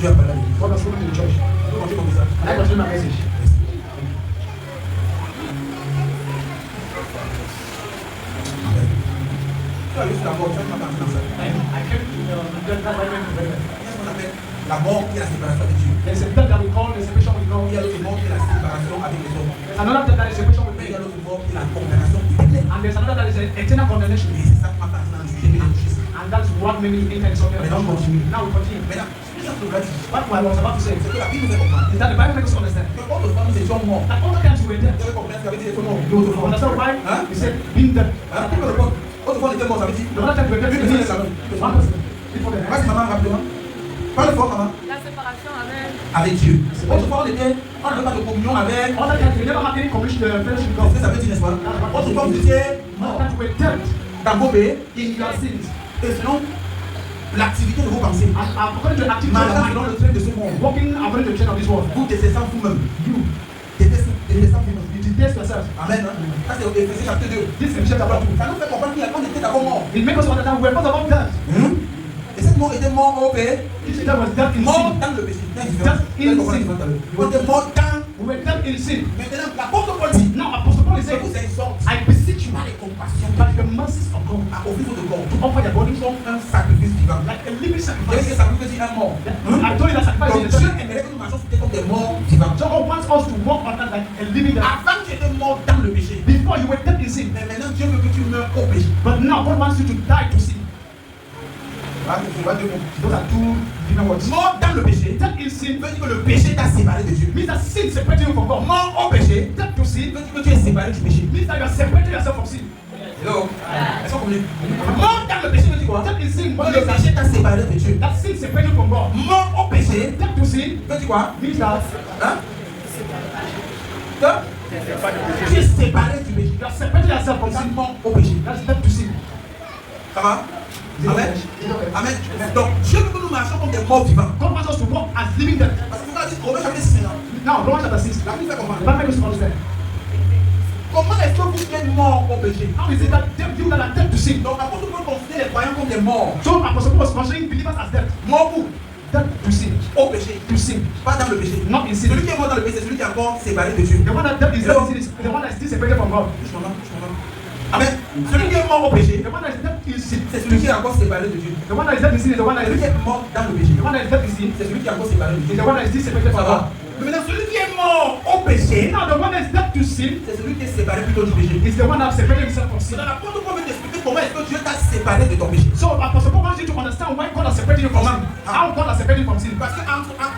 Dieu a parlé à l'église. God has spoken to the church. Tu peux continuer comme ça. And I continue my message. Amen. Tu as vu sur la mort, tu vas pas dans ça. I came to that right to Bethel. Qu'est-ce qu'on appelle la mort qui est la séparation de Dieu? There is a death that we call the separation with God. Il y a l'autre mort qui est la séparation avec les hommes. There's another death that is separation with Mais il y a men. l'autre mort qui est la condamnation éternelle. And there's another that is eternal condemnation. Et c'est ça qui m'a fait entrer dans le sujet de l'injustice. And that's what made me enter in something. Maintenant, on continue. Now we continue. Maintenant, ce que je voudrais dire, What I was about to say c'est que la Bible nous fait comprendre is that the Bible makes us understand que autrefois nous étions morts. that all the times we were dead. Vous avez compris ce qu'avait dit les morts You autrefois? understand why? Hein? He said, being dead. Hein? Qui peut répondre? Autrefois on était morts, ça veut dire. The other time we were dead, Oui, it mais means c'est la même. one person before the Vas-y, next. maman, rapidement. Parle fort, maman. La séparation avec Avec Dieu. Autrefois on n'avait pas de communion avec. Other times we never had any commission to fellowship with Qu'est-ce que God. ça veut dire, n'est-ce pas? Autrefois vous étiez Other morts times we were dead dans vos pays in your sins. et selon l'activité de vos pensées. And according to the activity of Marchant the selon mind, le train de ce monde. walking according to the chain of this world. Vous détestant vous-même. You Détestant vous-même. detest yourself. Amen. Hein? Ça c'est Éphésiens chapitre 2. This is Ephesians chapter 2. Ça nous fait comprendre qu'on était d'abord morts. It makes us understand we were first of all dead. Et cette mort était mort au pays. This death was death in Mort sin. dans le péché. Death in sin. On était mort dans. We were dead in sin. Maintenant, l'apôtre Paul dit, Now Apostle Paul is je vous saying, exhorte I beseech you par les compassions by the mercies of God à offrir votre corps to offer your body comme un sacrifice vivant. like a living Vous savez sacrifice. ce que ça veut dire un mort? I told you that sacrifice wants us to walk on that like a living dead. Avant tu étais mort dans le péché. Before you were dead in sin. Mais maintenant Dieu veut que tu meurs au péché. But now God wants you to die to sin. Those are two different words. Mort dans le péché. Dead in sin veut dire que le péché t'a séparé de Dieu. means that sin separated you from God. Mort au péché. Dead to sin veut dire que tu es séparé du péché. means that you are separating yourself from sin. Hello. Est-ce qu'on comprend? Mort dans le péché veut dire quoi? Dead in sin Le péché t'a séparé de Dieu. that sin separated you from God. Mort au péché Dead to sin veut dire quoi? means that Hein? Tu es séparé du péché. you are separating yourself from sin. Mort au péché. That's dead to sin. Ça va? Amen. Amen. Donc Dieu veut que nous marchions comme des morts vivants. God wants us to walk as living dead. Parce que vous avez dit Romains chapitre 6 maintenant. Now, Romans chapter 6. La Bible fait comprendre. The Bible makes us understand. Comment est-ce que vous êtes morts au péché? How is it that you that are dead to sin? Donc l'apôtre Paul considère les croyants comme des morts. So Apostle Paul was considering believers as dead. Morts où? Dead to sin. Au péché. To sin. Pas dans le péché. Not in sin. Celui qui est mort dans le péché, c'est celui qui est encore séparé de Dieu. The one that dead is dead in sin is the one that is still separated from God. Amen. Celui qui est mort au péché, The one that is dead in sin. c'est celui qui est encore séparé de Dieu. The one that is dead in sin is the one that Celui qui is est mort dans le péché, the one that is dead in sin c'est celui qui est encore séparé de is Dieu. the one that is still separated Ça from God. va? Mais maintenant, celui qui est mort au péché, Now the one that is dead to sin c'est celui qui est séparé plutôt du péché. is the one that has separated himself from sin. Dans l'apôtre Paul veut t'expliquer comment est-ce que Dieu t'a séparé de ton péché. So Apostle Paul wants you to understand why God has separated you from sin. How God has separated you from sin. Parce que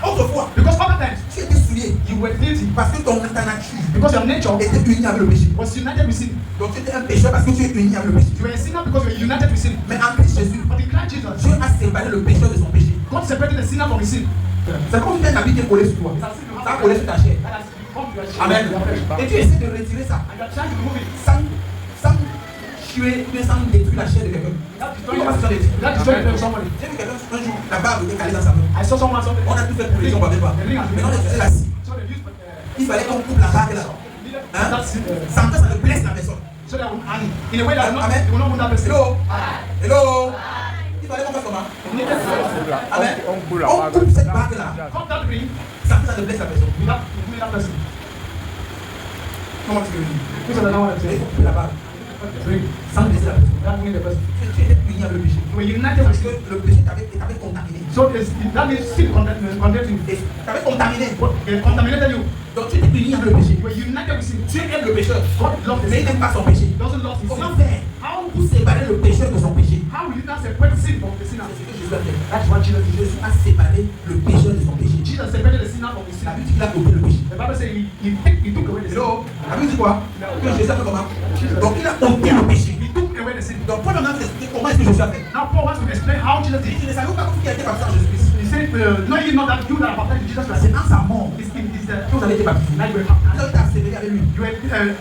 autrefois, Because other times tu étais souillé you were guilty parce que ton nature because your nature était unie avec le péché. was united with sin. Donc tu étais un pécheur parce que tu es uni avec le péché. You were a sinner because you were united with sin. Mais en Christ Jésus, But in Christ Jesus, Dieu a séparé le pécheur de son péché. God separated the sinner from his sin. C'est comme si un habit qui est collé sur toi. Ça a collé sur ta chair. That has become your shame. Amen. Your flesh. Et tu essaies de retirer ça And you are trying to remove it. sans tuer, mais sans détruire la chair de quelqu'un. Comment ça se fait? That destroyed the flesh of somebody. J'ai vu quelqu'un un jour, la barbe était calée dans sa main. I saw someone something. On a tout fait pour les gens, on ne parlait pas. Maintenant, on faisait la scie. So they used Il fallait qu'on coupe la barbe là. Hein? that's it. Sans que ça ne blesse la personne. So that and in a way that Amen. it will not wound that person. Hello? Hello? Il fallait qu'on fasse comment? Amen. On coupe cette barbe là. Cut that ring Sans que ça ne blesse la personne. without wounding that person. Comment tu veux dire? Which is another one I'm Il saying. faut couper la barbe. Ring. Sans blesser la personne. Without wounding the person. Tu étais uni avec le péché. You were united Parce with que sin. le péché t'avait contaminé. So that means sin condemned you. Et t'avait contaminé. Contaminated you. Donc tu étais uni avec le péché. You were united with sin. Tu aimes le pécheur. God loves the Mais il sin. n'aime pas son péché. He doesn't love his Comment sin. faire? Pour séparer le pécheur de son péché. How will you not separate sin from the sinner? C'est ce que Jésus a fait. That's what Jesus did. Jésus a séparé le pécheur de son péché. Jesus separated the sinner from the La sinner. Bible dit qu'il a ôté le péché. The Bible says he took away the sin. Hello? La Bible dit quoi? Que Jésus a fait comment? Donc il a ôté le péché. He took away the sin. Donc Paul maintenant vous expliquer comment est-ce que Jésus a fait. Now Paul wants to explain how Jesus did Il it. dit, je ne savais pas qui a été baptisé en Jésus-Christ. He said, no, you know that you that are baptized in Jesus Christ. C'est en sa mort Is que vous avez été baptisés. like you were Il baptized. a séparé avec lui You were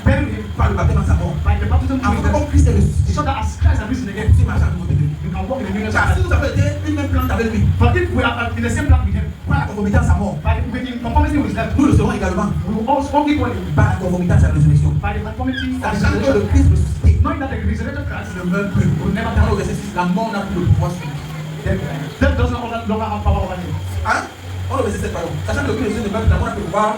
buried him par le baptême en sa mort. by the baptism Afin of que the comme Christ est ressuscité, so that as Christ has risen again, tu marches à nouveau de lui. you can walk in the newness of Car si life. nous avons été une même plante avec lui, But if we are in the same plan with him, par la conformité à sa mort, by in conformity with his death, nous le serons également we will also equally par la conformité à sa résurrection. by the conformity of his Sachant que le resurrection. Christ ressuscité Knowing that the resurrected Christ ne meurt plus. will never Dans le die. verset 6, la mort n'a plus le pouvoir sur lui. Death does not longer have power over him. Hein? On le verset 7, pardon. Sachant que le Christ ne meurt plus, la mort n'a plus le pouvoir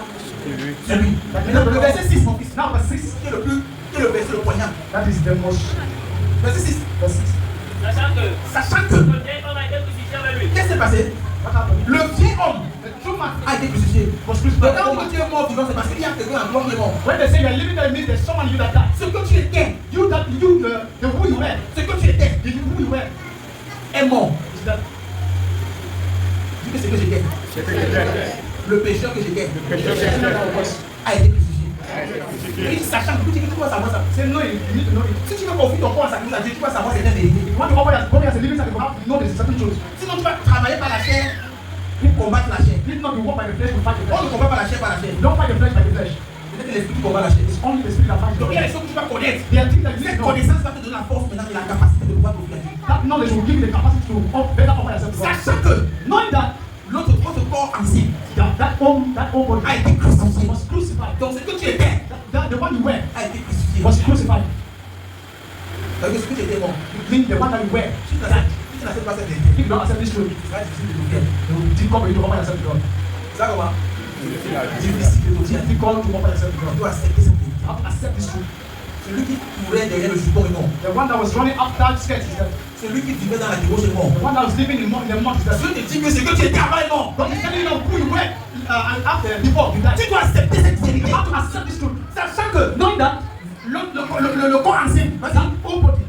sur lui. Maintenant, le verset 6, mon fils, Now verse 6, qui est le verset le poignant. that is the most Verset 6. verse 6. Sachant que, le vieil homme a été crucifié avec lui. qu'est-ce qui s'est passé? What happened? Le vieil homme The true man a été crucifié. was Donc crucified. quand on dit que tu es mort vivant, c'est parce qu'il y a quelqu'un en toi qui est mort. When they say you are living there, it means there's someone in you that died. Ce que tu étais, You that you the who you were, ce que tu étais, the who you were est mort. is that Dis que ce que j'étais. Le pécheur que j'étais was. a été crucifié. Et il dit, sachant que tu dois savoir ça. Say no, you need to know it. Si tu veux confier ton corps à sacrifice à Dieu, tu dois savoir c'est la vérité. If you want to offer your body as a living sacrifice, you have to know the certain truth. Sinon, tu vas travailler par la chair pour combattre la chair. If not, you walk by the flesh, you fight the On ne flesh. combat pas la chair par la chair. You don't fight the flesh by the flesh. C'est l'esprit qui combat la chair. It's only the spirit that fights the Donc il y a flesh. des choses que tu vas connaître. There are things that you need Cette to know. connaissance va te donner la force maintenant et la capacité de pouvoir confier à Dieu. That knowledge will give you the capacity to better offer yourself to God. Sachant que Knowing that votre corps ancien that old body a été crucifié. was crucified. Donc ce que tu étais The one you were a été crucifié. was crucified. Donc ce que tu étais mort. It means the one that you were Si tu died. n'acceptes pas cette vérité, If you don't accept this truth, c'est difficile de le faire. it will be difficult for you to offer yourself to God. C'est ça comment? Difficile de le It's dire. difficult to offer yourself to Tu God. dois accepter cette vérité. You have to accept this truth. Tu Celui qui courait derrière le support est mort. The one that was running after skirts is dead. Celui qui vivait dans la débauche est mort. The one that was living in the month is dead. Je te dis que c'est que tu étais avant est mort. God is telling you who you were after before you died. Tu dois accepter cette vérité. You have to accept this truth. Sachant que Knowing that le corps ancien, that whole body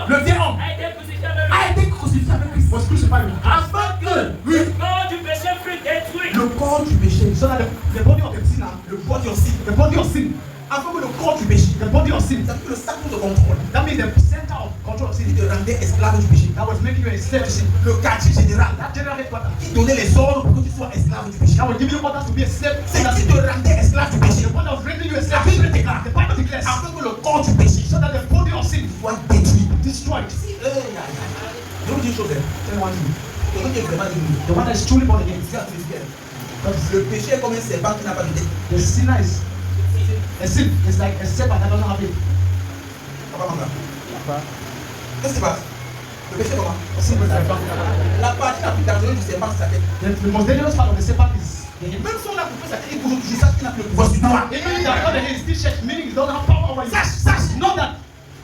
le vieil homme a été crucifié avec lui. a été crucifié avec Christ. was crucified with Christ. Afin que Le corps du péché fut détruit. le corps du péché, So that the body of the sinner, le body of sin, the body of sin, afin que le corps du péché, the body of sin, ça veut dire le sacre de contrôle, that means the center of control of qui sin, te rendait esclave du péché. that was making you a slave to sin. Le quartier général, That general headquarters, qui donnait les ordres pour que tu sois esclave du péché. that was giving you orders to be a slave. C'est qui te rendait esclave du péché. The one that was rendering you a slave. La Bible déclare, The Bible declares, afin que le corps du péché so that the body of sin soit détruit. destroyed. Je vais vous dire une chose, Tell you one thing. quelqu'un qui est vraiment détruit. The one that is truly born again, Le péché est comme un serpent qui n'a pas de tête. the sinner is a sin. It's like a serpent that doesn't have it. Papa, maman. Qu'est-ce qui se passe? Le péché est comment? A sin is like La partie la plus dangereuse du serpent, c'est sa tête. the most dangerous part of the serpent is the head. Même si on a coupé sa tête, il bouge jusqu'à ce qu'il n'a plus le pouvoir sur toi. Even that God is still shaped, meaning he doesn't have power over you. Sache, Know that.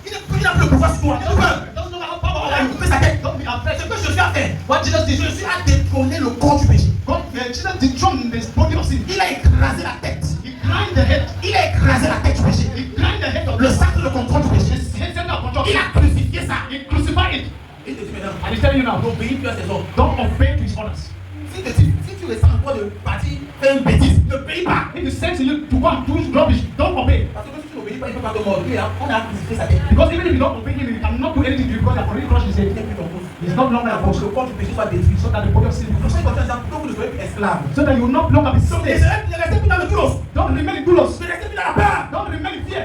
il n'a plus le pouvoir sur toi. He doesn't have power On over a you. coupé sa tête. Don't be Ce afraid. que je suis à faire, What Jesus did, je suis à détrôner le corps du péché. God, Jesus dethroned the body of sin. Il a écrasé la tête. He grind the head. Il a écrasé la tête du péché. He grind the head of Le sacre de contrôle du péché. the center of control. Il a crucifié ça. He crucified it. Il te dit maintenant, And he's telling you now, n'obéis plus à ses ordres. don't obey to his orders. Si tu ressens encore de partir faire une bêtise, ne paye pas. If he says to you to go and do rubbish, don't obey. Parce que si tu n'obéis pas, il ne peut pas te mordre. On a crucifié sa tête. Because even if you don't obey him, you cannot do anything to you because you have already crushed his Il head. n'est plus ton cause. He's not longer a Pour boss. que le corps du péché soit détruit. So that the body of sin Pour will ça, be il va dire, vous ne soyez plus esclave. so that you will not longer be Donc, ne slaves. restez plus dans le doulos. Don't remain in doulos. Ne restez plus dans la peur. Don't remain in fear.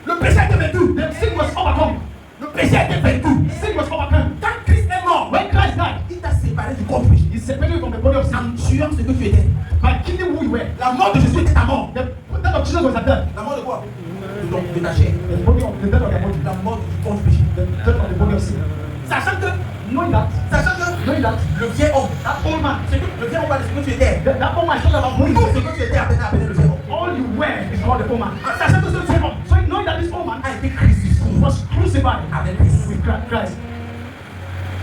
Le péché a été vaincu. The sin was overcome. Le péché a été vaincu. Sin was overcome. Quand Christ est mort, When Christ died, il t'a séparé du corps du péché. he separated you from the body of sin En tuant ce que tu étais. by killing who you were. La mort de Jésus était ta mort. The death of Jesus was a death. La mort de quoi? De ta chair. The death of the body. La mort du corps du péché. The death of the body of sin. Sachant que Knowing that, le vieil homme, that old man, le vieil homme parle de ce que tu étais. that old man is talking about who Tout you ce que tu étais appelé le vieil homme. all you wear is called the old man. Sachant que ce vieil homme So knowing that this old man a été crucifié was crucified avec Christ. with Christ,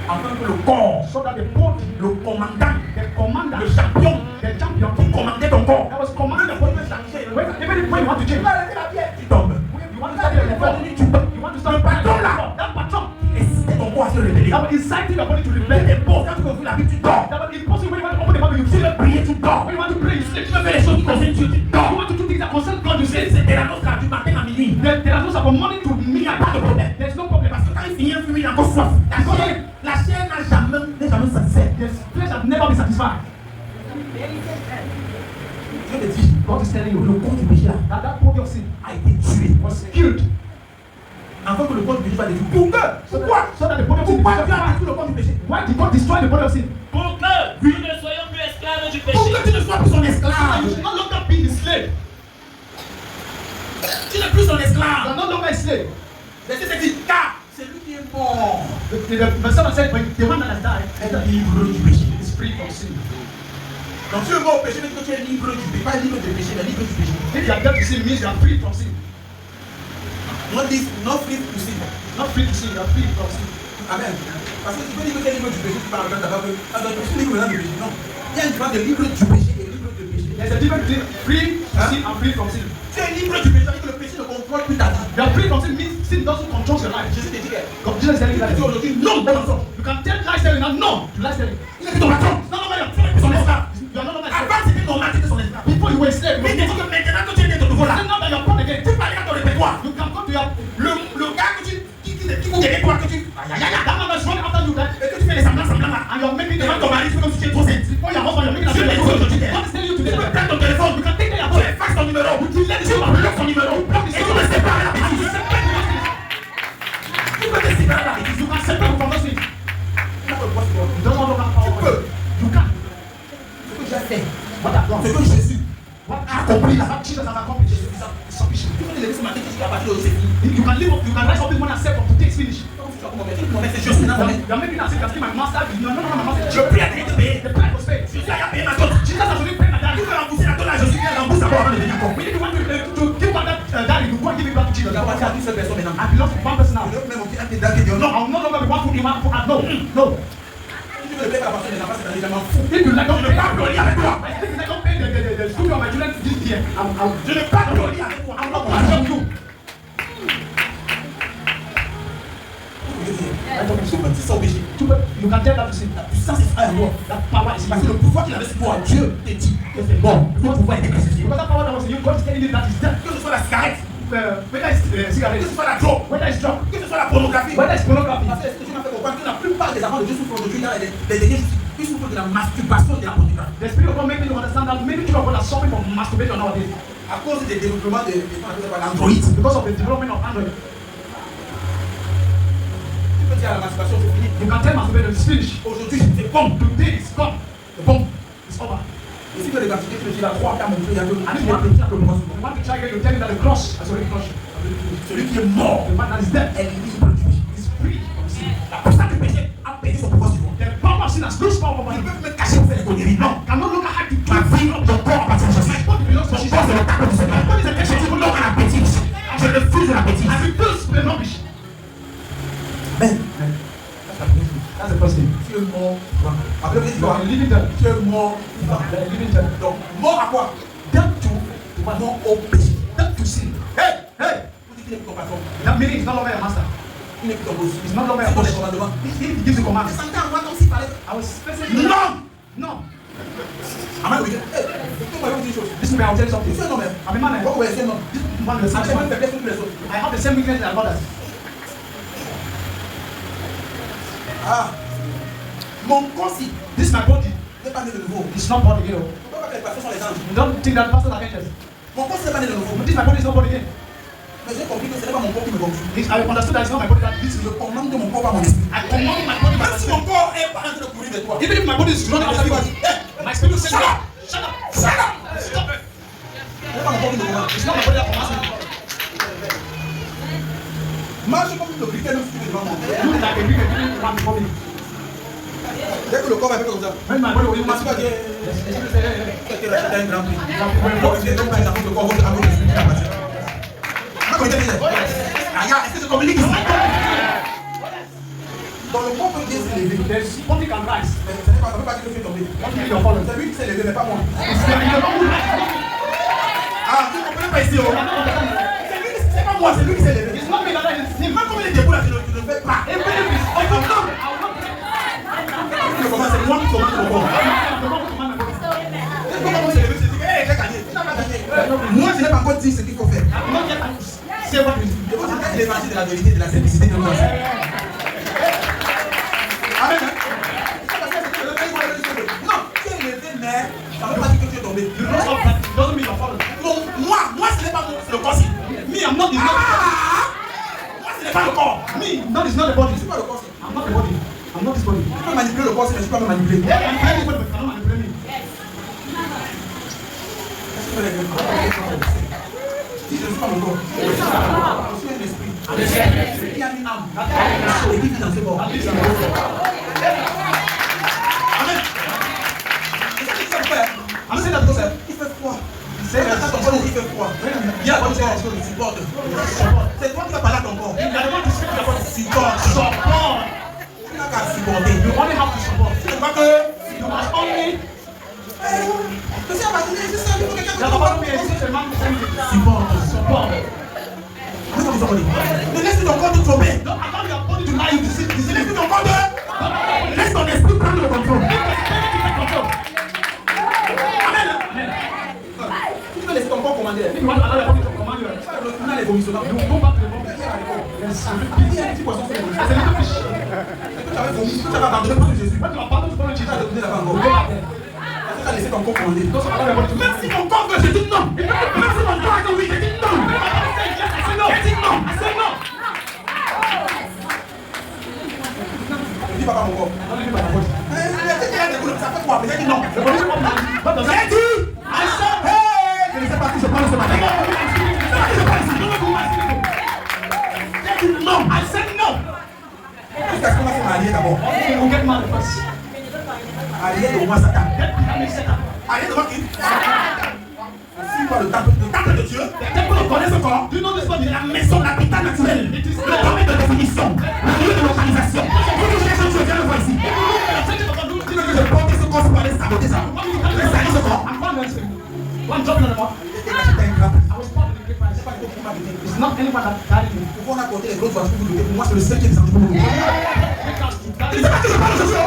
Afin que le corps, so that the body, le commandant, the commander, le champion, the champion, qui commandait ton corps, that was commanding the body, even when you want to change, tu tombes. you want to start the reform, you want to start that patron, Et ton corps a se révéler. that was inciting your body to rebel. C'est bon, quand tu veux ouvrir la Bible, tu dors. That was impossible when you want to open the Bible, you Tu feel veux it. prier, tu dors. When you want to pray, you sleep. Tu veux faire les choses qui concernent Dieu, tu You dors. want to do things that concern God, you sleep. C'est la noce du matin à minuit. There are those from morning to Il n'y a midnight. pas de problème. There's no problem. Parce que quand il finit un film, il a encore soif. La chair n'a jamais satisfait. The flesh has never been satisfied. Dieu te dit, God is telling you, le corps du péché là that body of sin a été tué. was killed. Afin que le corps du péché soit détruit. Pourquoi? So that the body of sin Pourquoi Dieu a was détruit le corps du péché? Why did God destroy the body of sin? Pour que nous ne soyons plus esclaves du Pour péché. que tu ne sois plus son You esclave. should no longer be his slave. Tu n'es plus son You esclave. are no longer a slave. Verset 7 dit, car c'est lui qui est mort. The servant said, but the one that has died Est libre du péché. is free from sin. Donc tu es mort au péché, mais que tu es libre du péché. Pas libre du péché, mais libre du péché. If you are dead to sin, means you are free from sin. Not free to sin. Not free to sin, you are free from sin. Amen. Parce que tu peux dire que tu es libre du péché, tu parles quand tu n'as pas fait. Alors tu es libre du péché. Non. Il y a une différence de libre du péché et libre de péché. There's a difference between free to sin and free from sin. Tu es libre du péché, c'est-à-dire que le péché ne contrôle plus ta vie. You are free from sin means sin doesn't control your life. Jésus te dit que God, Jesus is telling you tu that. dis aujourd'hui non au mensonge. You can tell lies telling now no to lies telling. Il est ton patron. No, no, no, Tu es son esclave. you are no longer a slave. Avant c'était normal, tu étais son esclave. Before you were a slave, Mais il te dit que maintenant que tu es né de nouveau là, now that you are born again, tu parles à ton répertoire. you can go to your Le gars que qui court derrière toi, que tu. that man is running after you that Et que tu fais les semblants là. and you are making the Devant man ton mari, c'est comme si tu es trop sec. before your husband, you are making a Je l'ai dit aujourd'hui. God is telling you Tu today peux that prendre ton téléphone, you can take your tu phone, effaces ton numéro, you delete tu the bloques ton numéro, et tu te sépares la bêtise. Tu peux te séparer la bêtise. you can separate from those things. Tu peux voir ce que- You don't want to have power. Tu peux. You can. Ce que j'ai fait, What I've done, ce que Jésus what a accompli là, what Jesus has accomplished is sufficient. tu peux te lever ce matin, tu dis à partir de c'est fini. You can live up, you can rise up this morning and say from today is finished. Tu vas commencer, c'est juste maintenant. You are making a say, my master, you are not my master. Je prie à Dieu de payer. The price was paid. Je suis allé à payer ma dot. Jesus has already paid my Tu debt. veux rembourser la dot là, je suis allé rembourser d'abord avant de venir. We need to want to give back that daddy, you go and give it back to Jesus. Tu vas appartient à une seule personne maintenant. I belong to one person now. Je ne veux même un pédale qui dit non. I will no longer be one foot in, one foot out. No, no. Si tu veux le payer à la personne maintenant, c'est un élément fou. If you like, Je ne parle plus avec toi. if you like, don't pay the school of my children this year. Je ne parle plus avec toi. I'm not going to help you. C'est ça obligé. You can tell that to see. La puissance est frère moi. That power is in Parce que you. le pouvoir qu'il avait sur toi, Dieu te dit que c'est bon. Le pouvoir est crucifié. Because that power that was in you, God is telling you that is dead. Que ce soit la cigarette, Whether it's cigarette, que ce soit la drogue, whether it's drug, que ce soit la pornographie. whether it's pornography. Parce que ce que tu m'as fait comprendre que la plupart des enfants de Dieu souffrent aujourd'hui dans les derniers jours. Ils souffrent de la masturbation et de la pornographie. The Spirit of God made me to understand that many children of God are suffering from masturbation nowadays À cause des développements de l'Android. because of the development of Android. Tu peux dire à la masturbation, c'est fini. You can tell masturbation is finished. Aujourd'hui, c'est bon. Today is gone. The bomb is over. Et si tu veux les baptiser, tu peux dire la croix t'a montré, il y a deux. And if you want to try again, you tell him that the cross has already crushed. Celui qui est mort The man that is dead est libre du péché. is free from sin. La puissance du péché a perdu son pouvoir sur toi. The power of sin has lost power over Tu him. peux me cacher pour faire des conneries. Non. Cannot look at how to Ma vie, ton corps appartient à Jésus. My body belongs to Ton Jesus. corps, c'est le temple du Seigneur. My body is a Je temple. dis non à la bêtise. Je refuse la bêtise. I refuse the rubbish. Mais, That's the first thing. tu es mort. Après, tu You are a living dead. tu es mort. You are a living dead. Donc, mort à quoi? Dead to Mort au péché. dead to sin. Hey! Hey, Vous dites qu'il n'est plus ton patron. that meaning is no longer your master. Il n'est plus ton boss. It's no longer C'est your ton boss. commandement. He gives the command. Je sentais en moi comme s'il fallait. I was facing Non! No. Amen. Dis-moi une chose. Listen to me, I'll tell you something. Tu es un homme. I'm a man. Pourquoi tu es un homme? This one is the Avec same même one. faiblesse que tous les autres. I have the same weakness as others. Ah! Mon corps-ci This is my body. n'est pas né de nouveau. It's not born again. Pourquoi les pasteurs sont les anges? Don't think that pastors are angels. Mon corps n'est pas né de nouveau. This my body is not born again. Mais j'ai compris que ce n'est pas mon corps qui me conduit. I understood that it's not my body that this is. Je commande mon corps par mon esprit. I command my body by Même my si mon spirit. corps est pas en train de courir de toi. Even if my body is running after you, my spirit will say, Shut up! Shut up! Shut up! Stop it! Ce n'est pas mon corps qui me commande. It's not my body that commands me. Marche comme le briquet même si tu es devant moi. Look like a big one before me. Dès que le corps va faire comme ça, When my body will tu vas must dire be. que tu as un grand prix. Donc, il est donc pas le corps, votre amour de celui qui a passé. Ah, regarde, est-ce que je communique ici? Dans le corps peut bien s'élever. There's body can rise. Mais ça ne veut pas dire que tu es tombé. What will your fallen? C'est lui qui s'est levé, mais pas moi. It's the wrong Ah, tu ne comprends pas ici, oh. C'est pas moi, c'est lui qui s'est levé. It's not me that is him. Même comme il est debout là, tu ne fais pas. Even if it's overcome, I will not Tu ne commences, c'est moi qui commande le corps. command my body. C'est pas moi qui s'est levé, c'est dit, hey, j'ai gagné. Tu n'as pas gagné. Moi, je n'ai pas encore dit ce qu'il faut faire. I will not yet say what is. Je vous dis l'évangile de la vérité, de la simplicité de nous. Amen. Non, tu es levé, mais ça ne veut pas dire que tu es tombé. You know something, it doesn't mean you're fallen. Non, moi, ce n'est pas moi, c'est le corps-ci. Me, I'm not the body. Moi, ce n'est pas le corps. Me, that is not the body. Je ne suis pas le corps-ci. I'm not the body. I'm not this body. Tu peux manipuler le corps-ci, mais je ne peux pas me manipuler. Yeah, I'm playing body, but you cannot manipulate me. Si je ne suis pas le corps, je suis un esprit. Qui a une âme et qui vit dans ce corps. Amen. Et ça, il fait faire. I'm saying that because Il fait froid. say that Quand ton corps il fait froid, il y a ton corps qui supporte. C'est toi qui vas parler à ton corps. you are the one to speak to your body. Supporte. Support. Tu n'as qu'à supporter. You only have to support. Tu ne vois que. You must only. Je sais pas, je sais, il faut quelqu'un qui There supporte. must be a system man to Supporte. support. Ne laisse ton corps te tromper. Don't allow your body to lie you to see. Laisse ton corps de. Laisse ton esprit prendre le contrôle. Amen. Tu peux laisser ton corps commander. If you want to allow your body to command you, On a les vomissements. you will go back to the body. Yes. Il y a un petit poisson sur les vomissements. As a little fish. Tu avais vomi, tu avais abandonné pour Jésus. When you are bound to follow Tu Jesus, as donné la you banque. go back there. Tu as laissé ton corps commander. Don't allow your body to Même si mon corps veut, je dis non. Même si mon corps a dit oui, je dis non. I say no. Je dis non. I say no. Je dis papa mon corps. I don't live by my body. Ça fait quoi? Mais j'ai dit non. The body what does J'ai that dit. I said, hey, je ne sais pas qui je parle ce matin. J'ai dit non. I said no. Jusqu'à ce qu'on va se marier d'abord. You will get married first. Arrière de moi, Satan. Get behind me, Satan. Arrière de moi qui? Si pas le temple de Dieu, The temple of God is a corps. Do you know this body? la maison, l'habitat le domaine de définition, le lieu de localisation. Si tu cherches autre chose, viens le voir ici. Tu veux que je porte ce corps pour aller saboter ça? Je salis ce corps. One drop in the mouth. I was part of the great price. It's not anyone that carried me. Pourquoi on a porté les grosses voitures pour vous doter? Pour moi, c'est le seul qui est descendu pour vous doter. C'est pas que je parle de ça.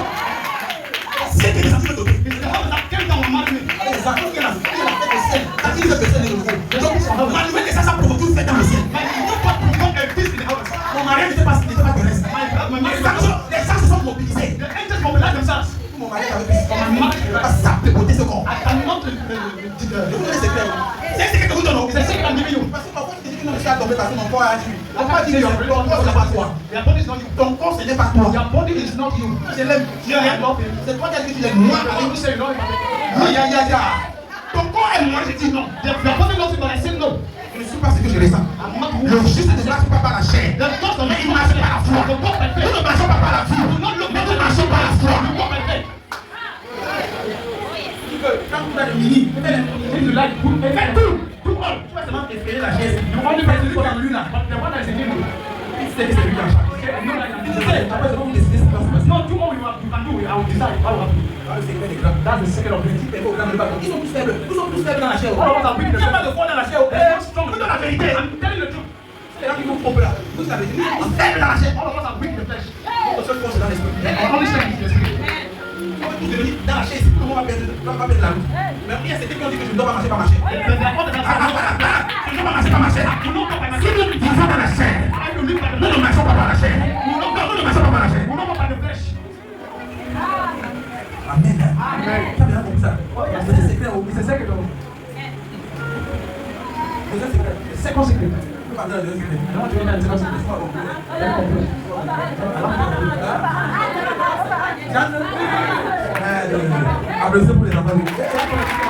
C'est qui est descendu pour vous doter. It's the house that came down and married me. Les enfants qui a fait le ciel. Quand il dit que c'est le nouveau. Donc, Manuel et ça provoque tout fait dans le ciel. Mon mari n'était pas terrestre. Les gens se sont mobilisés. The angels mobilize themselves. Mon mari avait fait ça. Mon mari ne peut pas saboter ce corps. I cannot C'est un secret que vous donnez. It's a secret I'm giving you. Parce que parfois tu dis que non, je suis tombé parce que mon corps a agi. On va dire que ton corps c'est pas toi. Your body is not you. Ton corps ce n'est pas toi. Your body is not you. Je l'aime. You love him. C'est toi qui as dit que tu l'aimes. Moi, I will say no. ton corps est moi, je dis non. Your body loves you, but I say no. Je ne suis pas ce que je ressens. I'm not Le who. juste ne marche pas par la chair. The thoughts of Mais il marche par la foi. the walk by Nous faith. ne marchons pas par la vue. Do not look Nous ne marchons par la foi. You walk by faith. Quand vous avez mini, If you like, do all. tu vas seulement espérer la chaise. You only make it for the luna, but the one that is in you. C'est que c'est lui qui a changé. No, like Tu that. sais, après, c'est vous décidez ce qui va se passer. No, do what you can do. I will decide how I will do. Le secret des grands. That's the secret of it. Ils sont tous faibles. Nous sommes tous faibles dans la chair. All of us are weak. Il n'y a pas de foi dans la chair. Nous dans la vérité. I'm telling the truth. C'est là qu'ils vous trompent là. Vous savez, nous sommes faibles dans la chair. All of us are weak in the flesh. Notre seule force est dans l'esprit. Our only strength is the spirit. On va tous devenir dans la chair. Tout le monde va perdre la route. Mais il y a certains qui ont dit que je ne dois pas marcher par ma chair. But there are others that say, Je ne dois pas marcher par ma chair. you don't go by my Si nous vivons dans la chair, I will live by the nous ne flesh. marchons pas par la chair. You don't go Nous ne marchons pas par la chair. You don't go by the flesh. Amen. Tu as bien compris ça. C'est le secret. It's a secret. C'est un secret. Second secret. Je peux pas dire le secret. I don't want to enter into the second secret. Very complex. Applaudissez pour les enfants.